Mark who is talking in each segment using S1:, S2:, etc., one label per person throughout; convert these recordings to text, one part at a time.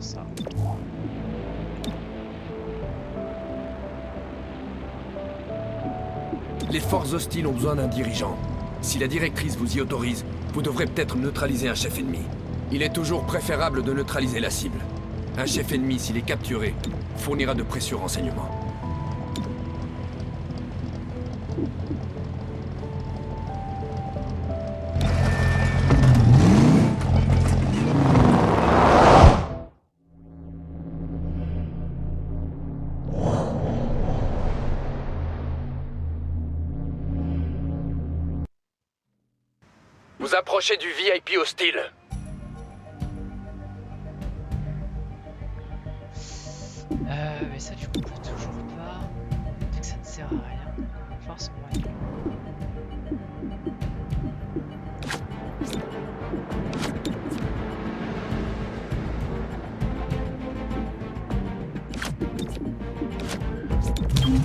S1: ça.
S2: Les forces hostiles ont besoin d'un dirigeant. Si la directrice vous y autorise, vous devrez peut-être neutraliser un chef ennemi. Il est toujours préférable de neutraliser la cible. Un chef ennemi, s'il est capturé, fournira de précieux renseignements. Vous approchez du VIP hostile.
S1: Mais ça du coup on peut toujours pas. Donc ça ne sert à rien. Forcément.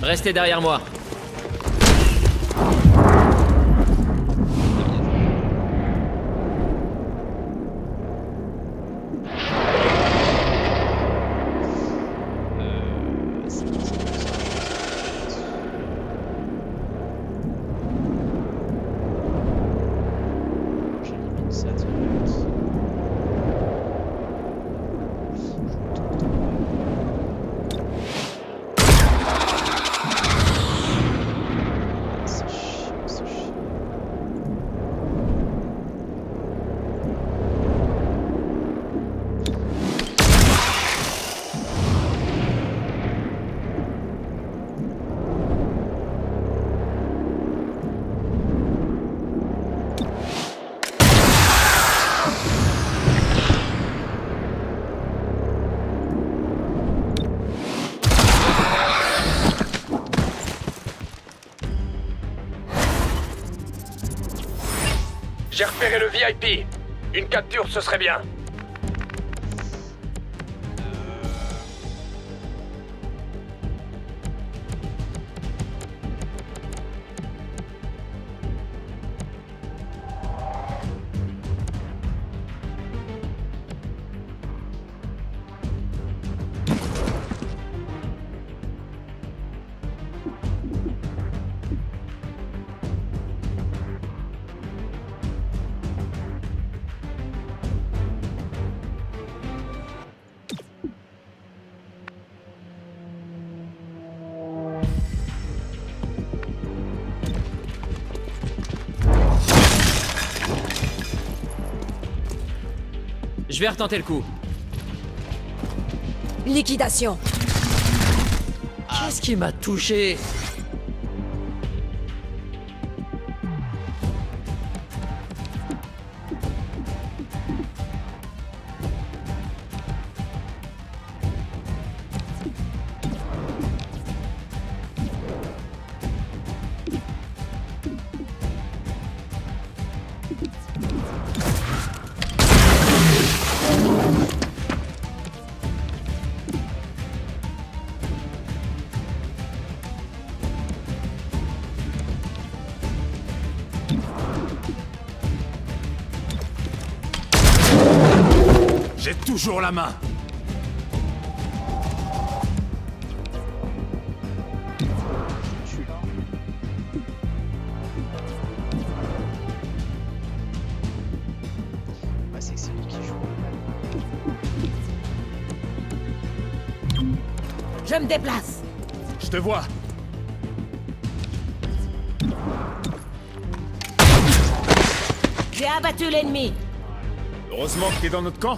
S3: Restez derrière moi.
S1: J'élimine ça tout de suite. C'est chiant, c'est chiant.
S2: J'ai repéré le VIP. Une capture, ce serait bien.
S3: Je vais retenter le coup.
S4: Liquidation.
S3: Qu'est-ce qui m'a touché?
S2: J'ai toujours la main.
S1: Je suis là. Bah, c'est que c'est lui qui joue.
S4: Je me déplace.
S2: Je te vois.
S4: J'ai abattu l'ennemi.
S2: Heureusement que t'es dans notre camp.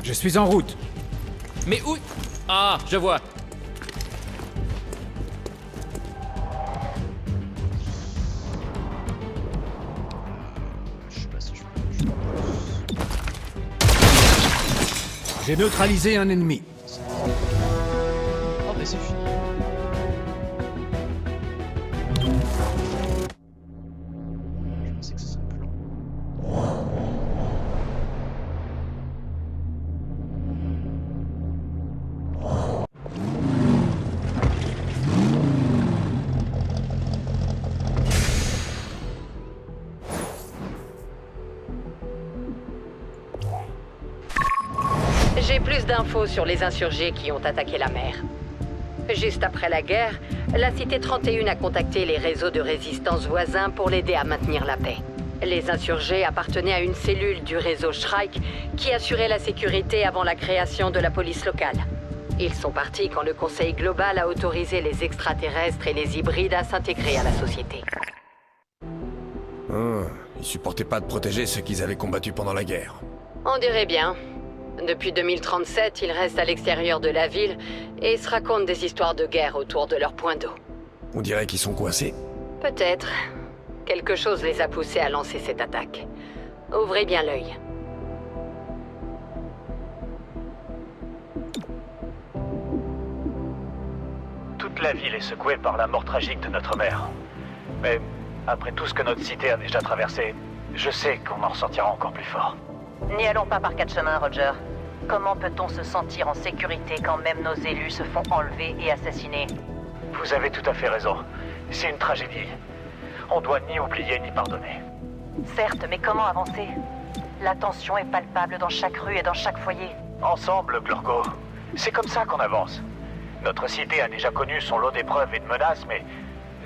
S2: Je suis en route.
S3: Mais où? Ah, je vois.
S1: Je sais pas si je peux.
S2: J'ai neutralisé un ennemi.
S1: Oh, bah c'est fini. Je pensais que ce serait plus long.
S5: J'ai plus d'infos sur les insurgés qui ont attaqué la mer. Juste après la guerre, la Cité 31 a contacté les réseaux de résistance voisins pour l'aider à maintenir la paix. Les insurgés appartenaient à une cellule du réseau Shrike qui assurait la sécurité avant la création de la police locale. Ils sont partis quand le Conseil global a autorisé les extraterrestres et les hybrides à s'intégrer à la société.
S2: Ils supportaient pas de protéger ceux qu'ils avaient combattus pendant la guerre.
S5: On dirait bien. Depuis 2037, ils restent à l'extérieur de la ville et se racontent des histoires de guerre autour de leur point d'eau.
S2: On dirait qu'ils sont coincés.
S5: Peut-être. Quelque chose les a poussés à lancer cette attaque. Ouvrez bien l'œil.
S6: Toute la ville est secouée par la mort tragique de notre mère. Mais après tout ce que notre cité a déjà traversé, je sais qu'on en ressortira encore plus fort.
S7: N'y allons pas par quatre chemins, Roger. Comment peut-on se sentir en sécurité quand même nos élus se font enlever et assassiner?
S6: Vous avez tout à fait raison. C'est une tragédie. On doit ni oublier ni pardonner.
S7: Certes, mais comment avancer? La tension est palpable dans chaque rue et dans chaque foyer.
S6: Ensemble, Glorgo. C'est comme ça qu'on avance. Notre cité a déjà connu son lot d'épreuves et de menaces, mais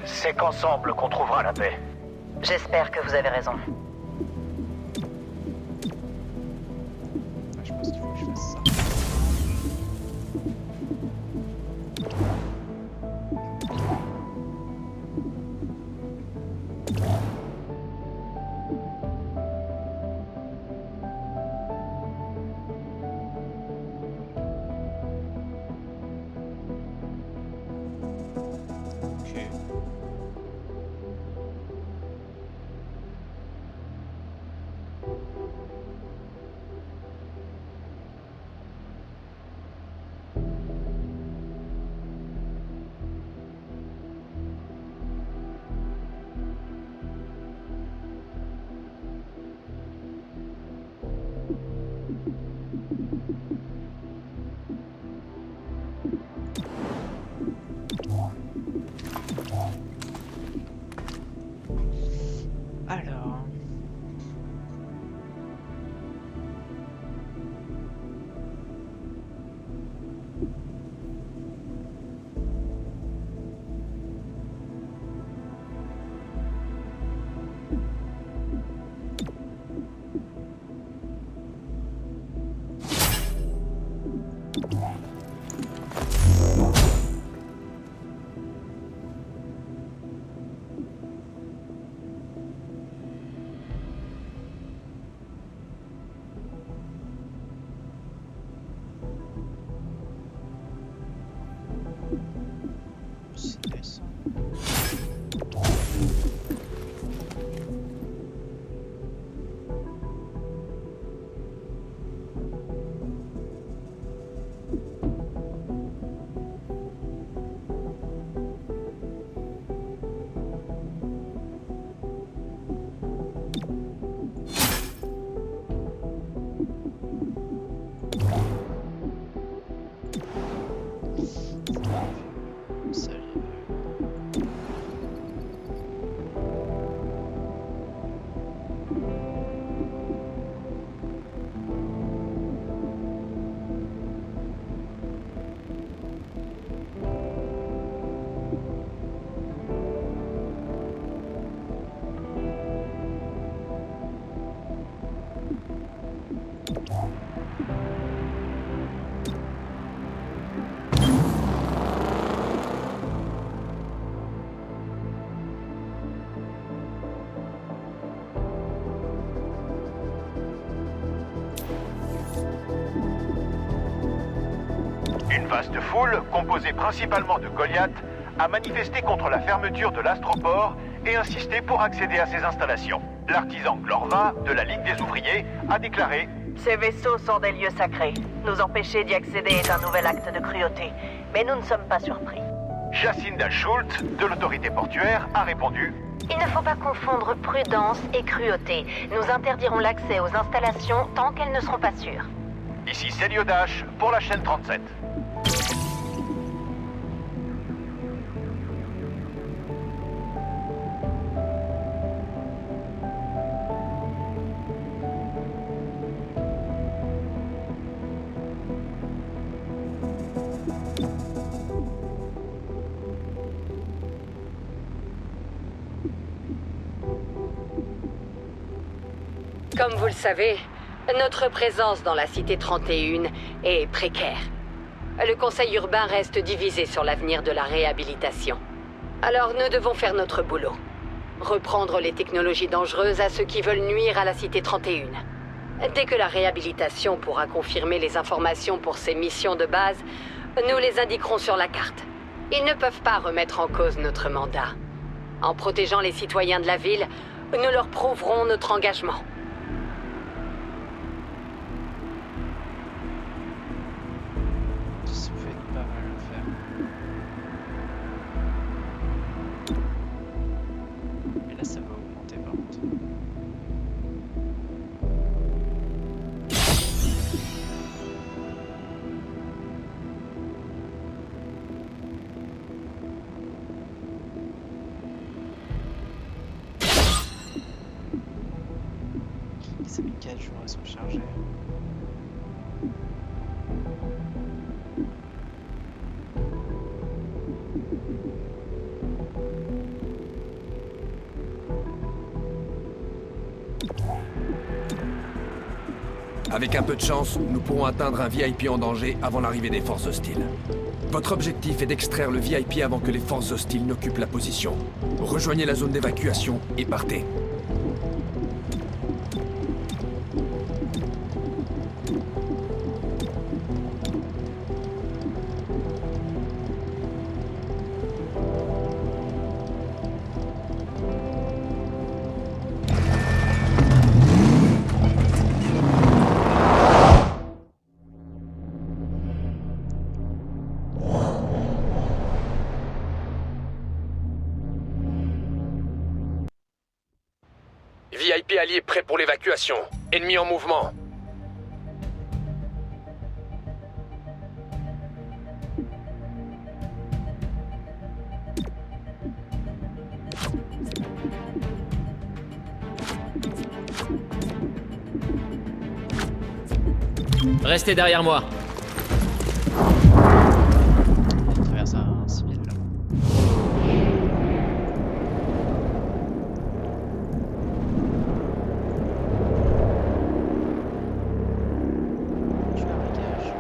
S6: c'est qu'ensemble qu'on trouvera la paix.
S7: J'espère que vous avez raison.
S1: Je pense qu'il faut que je fasse ça. Ok. Alors. C'est intéressant. Salut.
S6: Une vaste foule, composée principalement de Goliaths, a manifesté contre la fermeture de l'Astroport et insisté pour accéder à ses installations. L'artisan Glorva, de la Ligue des Ouvriers, a déclaré
S7: « Ces vaisseaux sont des lieux sacrés. Nous empêcher d'y accéder est un nouvel acte de cruauté. Mais nous ne sommes pas surpris. »
S6: Jacinda Schultz, de l'autorité portuaire, a répondu
S7: Il ne faut pas confondre prudence et cruauté. Nous interdirons l'accès aux installations tant qu'elles ne seront pas sûres.
S6: Ici Céliodash pour la chaîne 37.
S5: Comme vous le savez, notre présence dans la Cité 31 est précaire. Le conseil urbain reste divisé sur l'avenir de la réhabilitation. Alors nous devons faire notre boulot. Reprendre les technologies dangereuses à ceux qui veulent nuire à la Cité 31. Dès que la réhabilitation pourra confirmer les informations pour ses missions de base, nous les indiquerons sur la carte. Ils ne peuvent pas remettre en cause notre mandat. En protégeant les citoyens de la ville, nous leur prouverons notre engagement.
S1: Ça peut être pas mal à faire. Et là, ça va augmenter par contre. Ça met 4 jours à se recharger.
S2: Avec un peu de chance, nous pourrons atteindre un VIP en danger avant l'arrivée des forces hostiles. Votre objectif est d'extraire le VIP avant que les forces hostiles n'occupent la position. Rejoignez la zone d'évacuation et partez. VIP allié prêt pour l'évacuation. Ennemi en mouvement.
S3: Restez derrière moi.
S1: On traverse un civil là. Tu as un gage.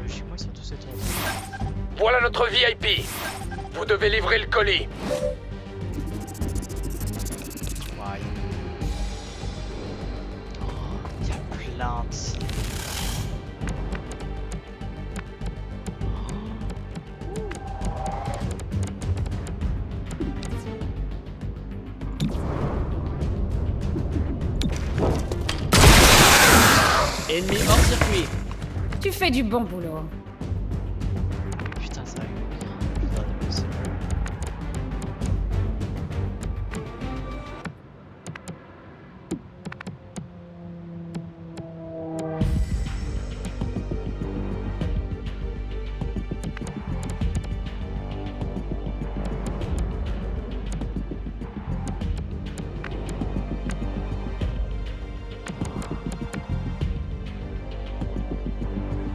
S1: Logiquement, ils sont tous étonnés.
S2: Voilà notre VIP. Vous devez livrer le colis.
S1: Ouais. Oh, y a plein de signes.
S3: Ennemi hors circuit.
S4: Tu fais du bon boulot.
S1: Putain, ça arrive. Putain, de possible.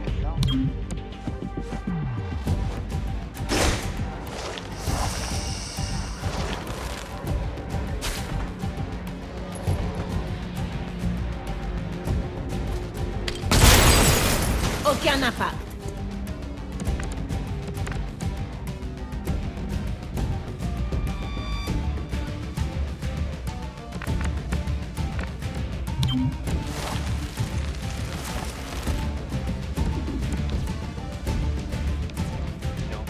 S1: Et là,
S4: Aucun impact.
S1: il est en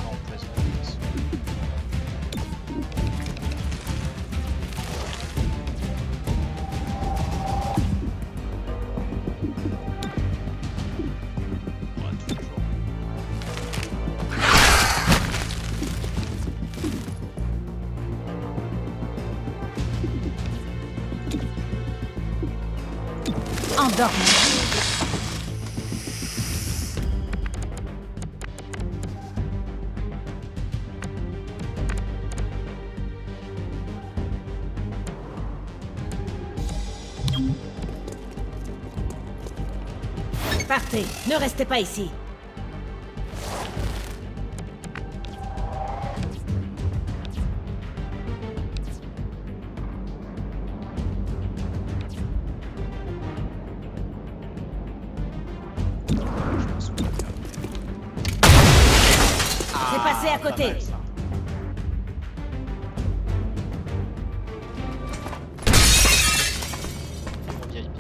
S4: dormir. Partez, ne restez pas ici. C'est passé à côté.
S1: Pas mal, ça. Bon, vieille. On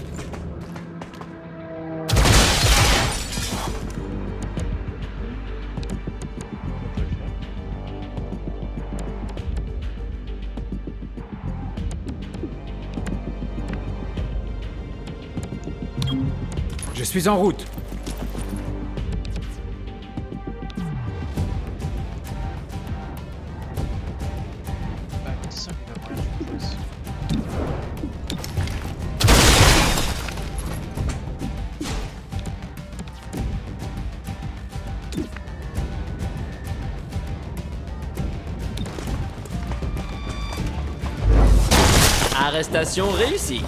S1: peut le faire.
S8: Je suis en route.
S1: Bah, écoutez ça, il va prendre la place.
S3: Arrestation réussie.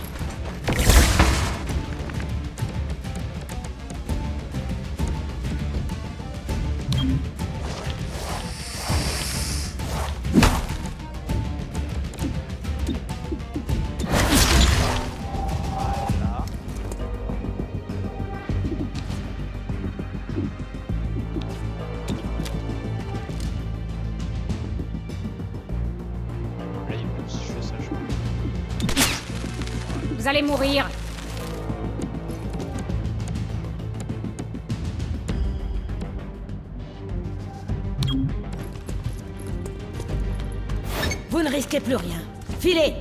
S1: Voilà. Là, il me si je fais ça, je peux.
S4: Vous allez mourir. Vous ne risquez plus rien. Filez!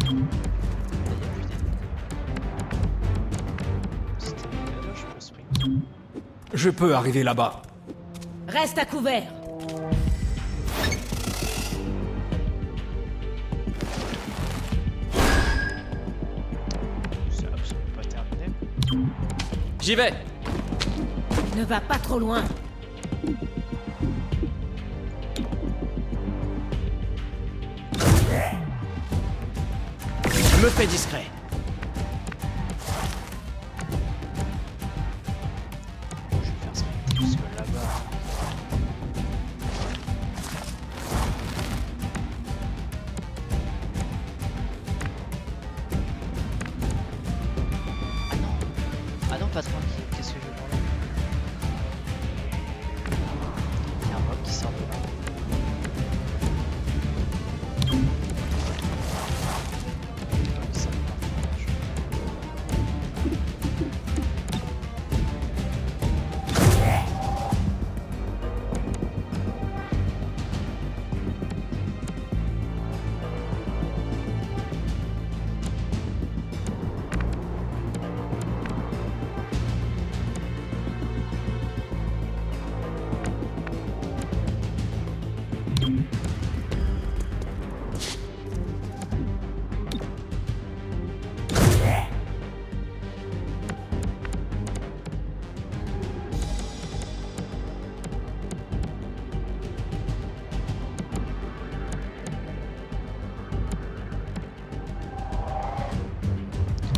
S1: Il y a plus d'ennemis. C'était là, je pense, Spring.
S8: Je peux arriver là-bas.
S4: Reste à couvert.
S1: C'est absolument pas terminé.
S3: J'y vais.
S4: Ne va pas trop loin.
S3: Je me fais discret.
S1: Je vais faire ça plus que là-bas. Ah non, pas tranquille, qu'est-ce que je vais faire là? Il y a un mob qui sort de là. Il sort de là.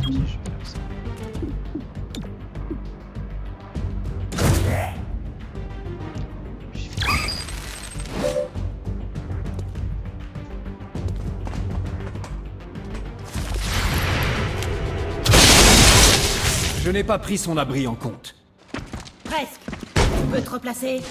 S1: Ok, je vais faire ça. J'ai fait.
S8: Je n'ai pas pris son abri en compte.
S4: Presque. Tu peux te replacer?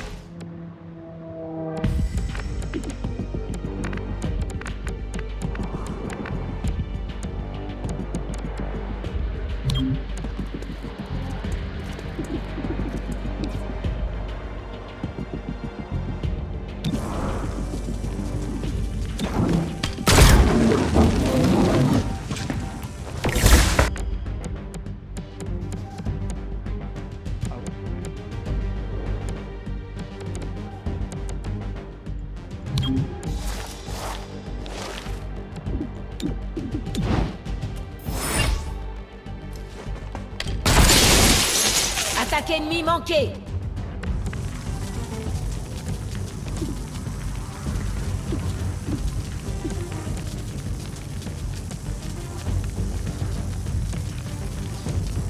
S4: ennemi manqué.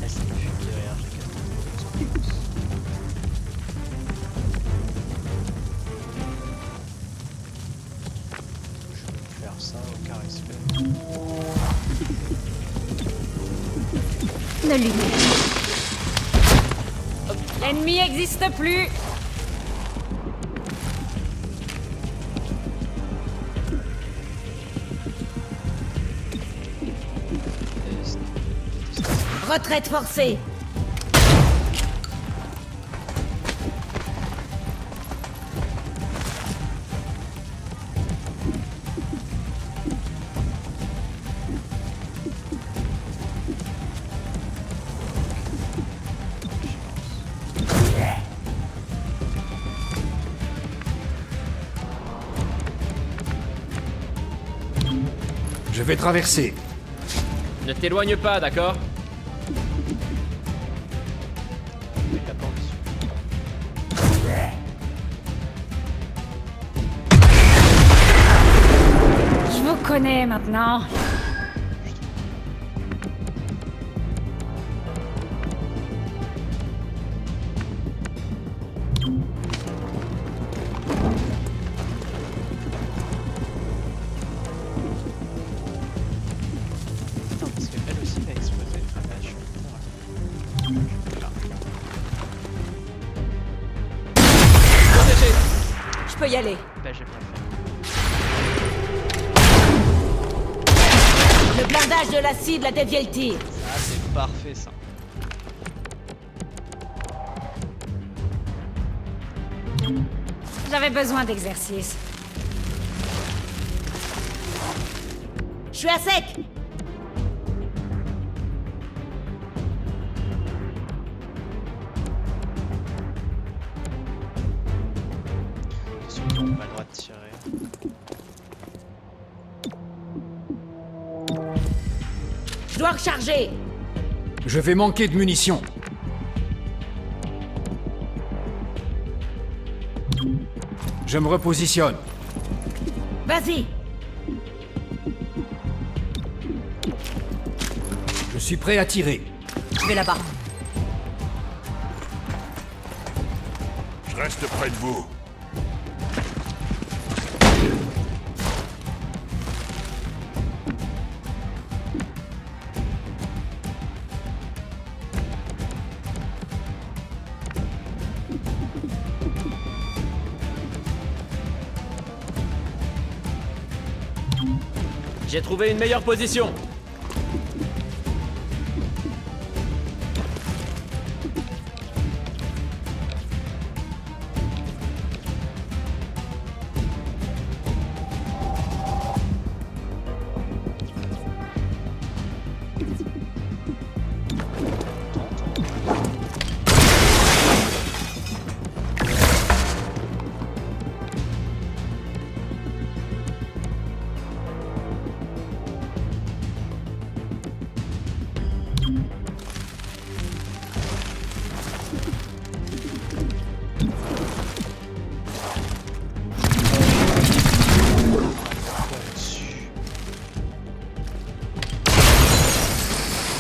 S1: Là, c'est le fuite derrière, j'ai capté. Je vais faire ça, aucun respect.
S9: Ne lui L'ennemi n'existe plus.
S4: Retraite forcée.
S8: Je vais traverser.
S3: Ne t'éloigne pas, d'accord?
S1: Il a pas dessus.
S9: Je vous connais maintenant.
S1: Attends, parce qu'elle aussi va exploser. Ah bah, je suis là.
S3: Protégé.
S4: Je peux y aller.
S1: Bah, j'ai bien fait.
S4: Le blindage de la cible a dévié le tir.
S1: Ah, c'est parfait ça.
S9: J'avais besoin d'exercice.
S4: Je suis à sec.
S1: Surtout, on a le droit de tirer.
S4: Je dois recharger.
S8: Je vais manquer de munitions. Je me repositionne.
S4: Vas-y.
S8: Je suis prêt à tirer.
S4: Je vais là-bas.
S6: Je reste près de vous.
S3: J'ai trouvé une meilleure position.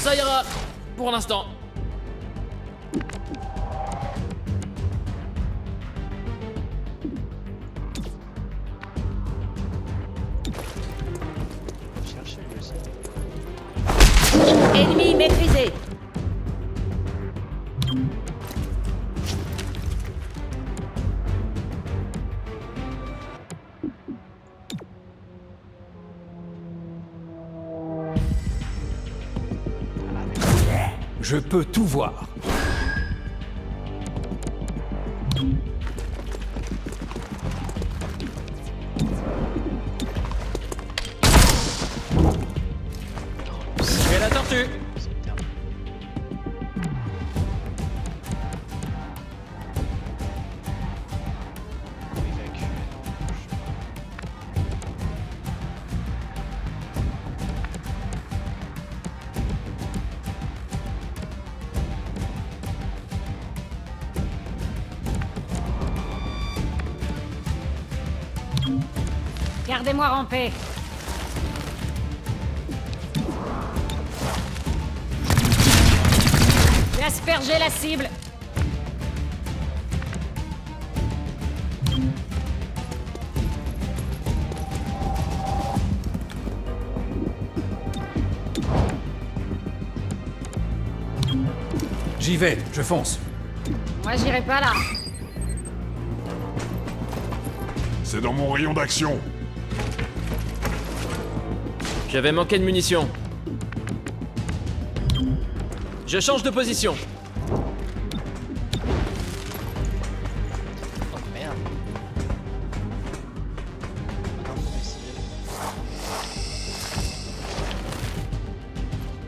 S3: Ça ira pour l'instant.
S1: Chercher lui aussi.
S4: Ennemi maîtrisé.
S8: Je peux tout voir.
S3: Fais la tortue.
S1: C'est terminé. Évacuer.
S9: Gardez-moi rampé. J'ai aspergé la cible.
S8: J'y vais, je fonce.
S9: Moi, j'irai pas là.
S10: C'est dans mon rayon d'action.
S3: J'avais manqué de munitions. Je change de position.
S1: Oh merde. Maintenant, on va essayer.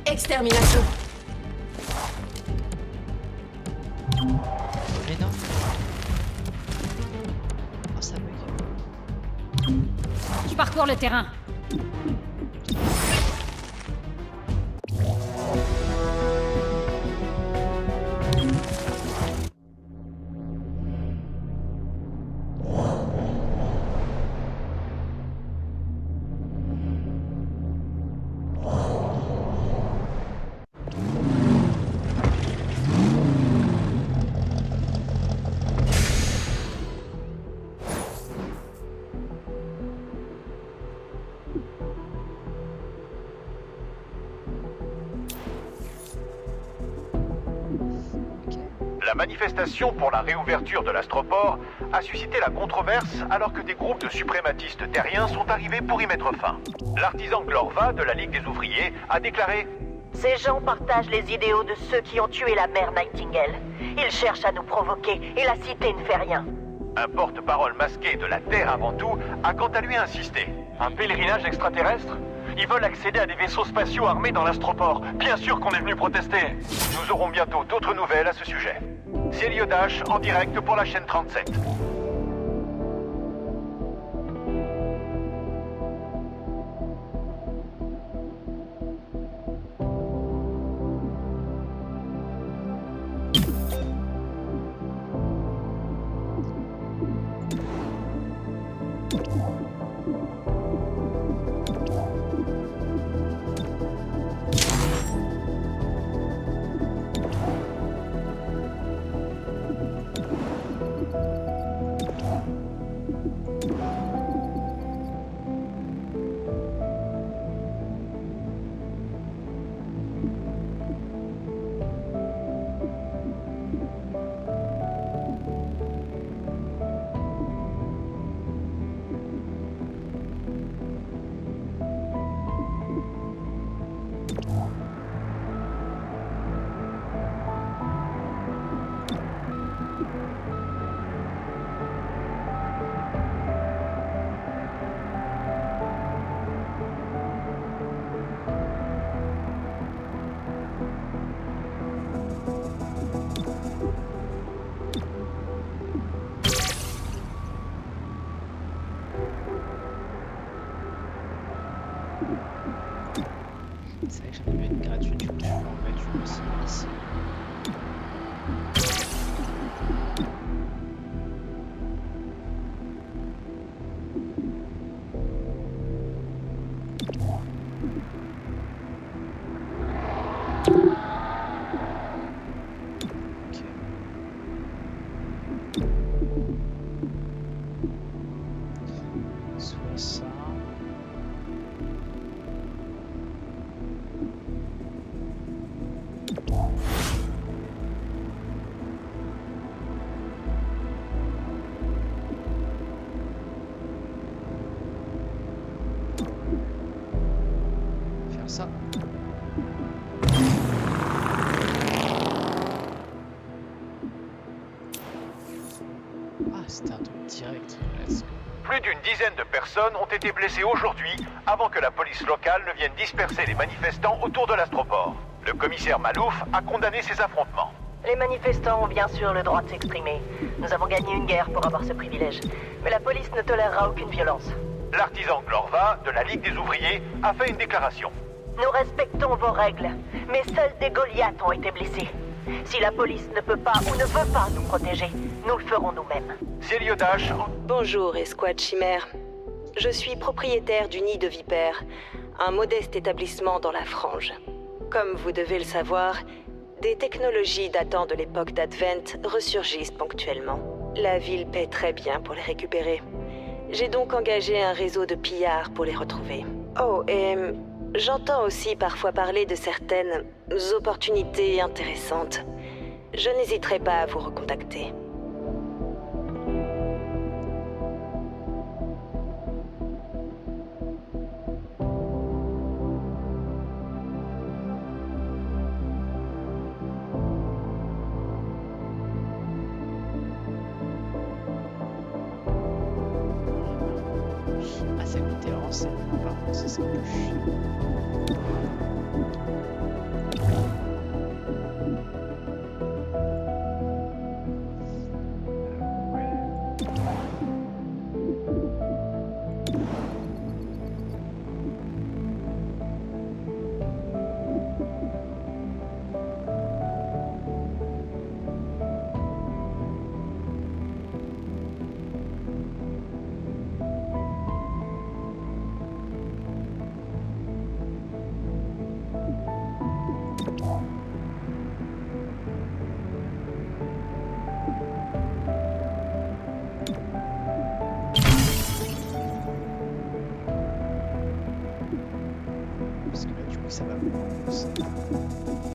S4: Extermination.
S1: Mais non. Oh, ça bug.
S9: Tu parcours le terrain.
S6: La manifestation pour la réouverture de l'astroport a suscité la controverse alors que des groupes de suprématistes terriens sont arrivés pour y mettre fin. L'artisan Glorva de la Ligue des Ouvriers a déclaré «
S7: Ces gens partagent les idéaux de ceux qui ont tué la mère Nightingale. Ils cherchent à nous provoquer et la cité ne fait rien. »
S6: Un porte-parole masqué de la Terre avant tout a quant à lui insisté. Un pèlerinage extraterrestre ? Ils veulent accéder à des vaisseaux spatiaux armés dans l'astroport. Bien sûr qu'on est venu protester. Nous aurons bientôt d'autres nouvelles à ce sujet. C'est Liodash en direct pour la chaîne 37.
S1: C'est vrai que j'en avais une gratuite, du coup je vais en mettre une aussi ici. Soit ça. Faire ça. Ah, c'était un truc direct. Let's go.
S6: Plus d'une dizaine de personnes ont été blessées aujourd'hui avant que la police locale ne vienne disperser les manifestants autour de l'astroport. Le commissaire Malouf a condamné ces affrontements.
S7: Les manifestants ont bien sûr le droit de s'exprimer. Nous avons gagné une guerre pour avoir ce privilège. Mais la police ne tolérera aucune violence.
S6: L'artisan Glorva de la Ligue des Ouvriers a fait une déclaration.
S7: Nous respectons vos règles, mais seuls des Goliaths ont été blessés. Si la police ne peut pas ou ne veut pas nous protéger, nous le ferons nous-mêmes.
S6: C'est Liodash.
S11: Bonjour, Escouade Chimère.
S7: Je suis propriétaire du Nid de Vipère, un modeste établissement dans la Frange. Comme vous devez le savoir, des technologies datant de l'époque d'Advent ressurgissent ponctuellement. La ville paie très bien pour les récupérer. J'ai donc engagé un réseau de pillards pour les retrouver. Oh, et j'entends aussi parfois parler de certaines opportunités intéressantes. Je n'hésiterai pas à vous recontacter.
S1: Ah, ça coûtait en scène. Par contre, ça c'est un peu chiant. Parce que là, du coup, ça va beaucoup plus.